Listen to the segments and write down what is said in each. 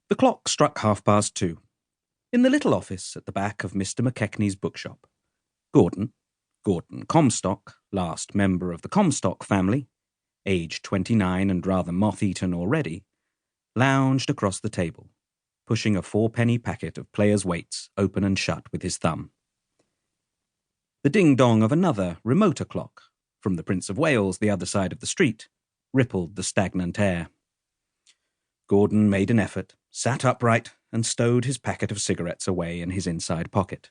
The clock struck 2:30. In the little office at the back of Mr. McKechnie's bookshop, Gordon Comstock, last member of the Comstock family, aged 29 and rather moth-eaten already, lounged across the table, pushing a 4-penny packet of Players' Weights open and shut with his thumb. The ding-dong of another, remoter clock, from the Prince of Wales the other side of the street, rippled the stagnant air. Gordon made an effort, sat upright, and stowed his packet of cigarettes away in his inside pocket.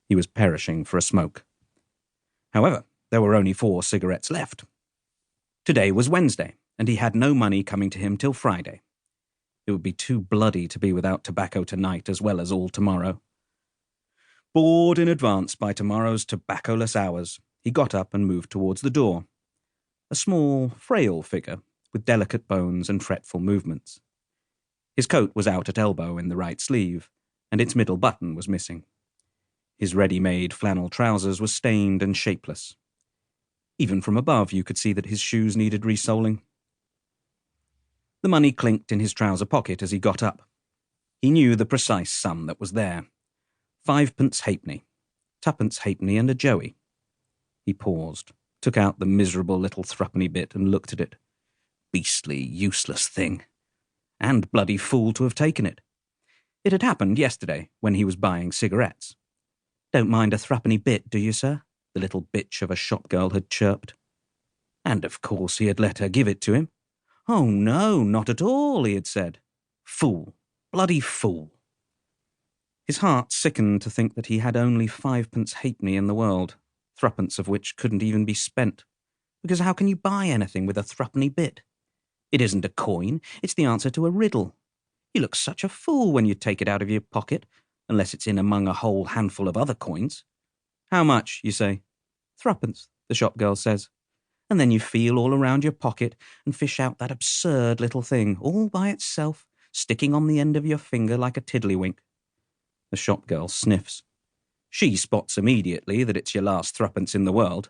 He was perishing for a smoke. However, there were only 4 cigarettes left. Today was Wednesday, and he had no money coming to him till Friday. It would be too bloody to be without tobacco tonight as well as all tomorrow. Bored in advance by tomorrow's tobaccoless hours, he got up and moved towards the door. A small, frail figure, with delicate bones and fretful movements. His coat was out at elbow in the right sleeve, and its middle button was missing. His ready-made flannel trousers were stained and shapeless. Even from above you could see that his shoes needed resoling. The money clinked in his trouser pocket as he got up. He knew the precise sum that was there. 5 halfpenny, 2 halfpenny and a joey. He paused, took out the miserable little threepenny bit and looked at it. Beastly, useless thing. And bloody fool to have taken it. It had happened yesterday when he was buying cigarettes. "Don't mind a threepenny bit, do you, sir?" the little bitch of a shop girl had chirped. And of course he had let her give it to him. "Oh no, not at all," he had said. Fool. Bloody fool. His heart sickened to think that he had only 5 halfpenny in the world, 3 of which couldn't even be spent. Because how can you buy anything with a threepenny bit? It isn't a coin, it's the answer to a riddle. You look such a fool when you take it out of your pocket, unless it's in among a whole handful of other coins. "How much?" you say. 3, the shop girl says. And then you feel all around your pocket and fish out that absurd little thing, all by itself, sticking on the end of your finger like a tiddlywink. The shop girl sniffs. She spots immediately that it's your last 3 in the world.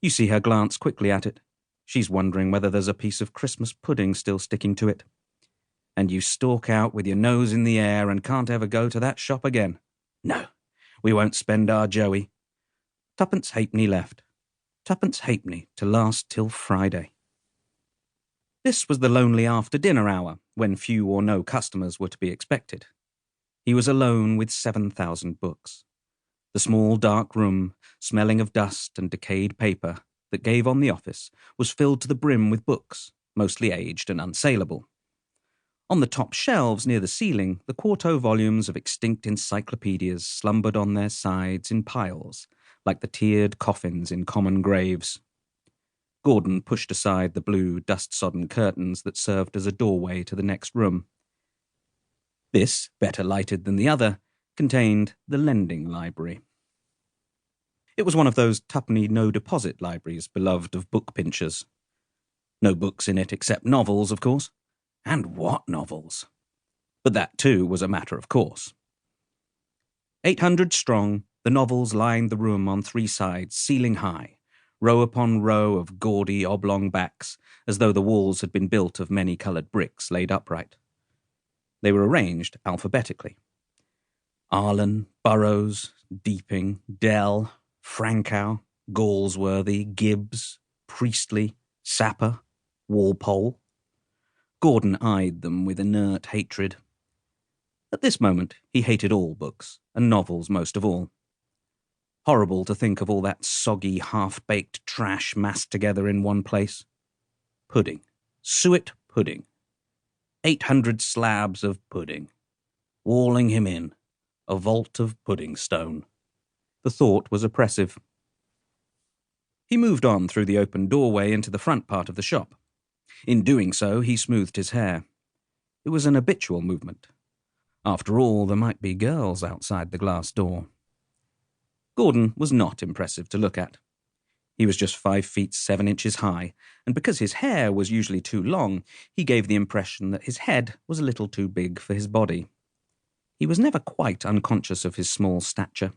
You see her glance quickly at it. She's wondering whether there's a piece of Christmas pudding still sticking to it. And you stalk out with your nose in the air and can't ever go to that shop again. No, we won't spend our joey. 2 halfpenny left. 2 halfpenny to last till Friday. This was the lonely after-dinner hour, when few or no customers were to be expected. He was alone with 7,000 books. The small dark room, smelling of dust and decayed paper, that gave on the office, was filled to the brim with books, mostly aged and unsaleable. On the top shelves near the ceiling, the quarto volumes of extinct encyclopedias slumbered on their sides in piles, like the tiered coffins in common graves. Gordon pushed aside the blue, dust-sodden curtains that served as a doorway to the next room. This, better lighted than the other, contained the lending library. It was one of those twopenny no-deposit libraries beloved of book pinchers. No books in it except novels, of course. And what novels! But that, too, was a matter of course. 800 strong, the novels lined the room on 3 sides, ceiling high, row upon row of gaudy oblong backs, as though the walls had been built of many-coloured bricks laid upright. They were arranged alphabetically. Arlen, Burroughs, Deeping, Dell, Frankow, Galsworthy, Gibbs, Priestley, Sapper, Walpole. Gordon eyed them with inert hatred. At this moment, he hated all books, and novels most of all. Horrible to think of all that soggy, half-baked trash massed together in one place. Pudding. Suet pudding. 800 slabs of pudding. Walling him in. A vault of pudding stone. The thought was oppressive. He moved on through the open doorway into the front part of the shop. In doing so, he smoothed his hair. It was an habitual movement. After all, there might be girls outside the glass door. Gordon was not impressive to look at. He was just 5 feet 7 inches high, and because his hair was usually too long, he gave the impression that his head was a little too big for his body. He was never quite unconscious of his small stature.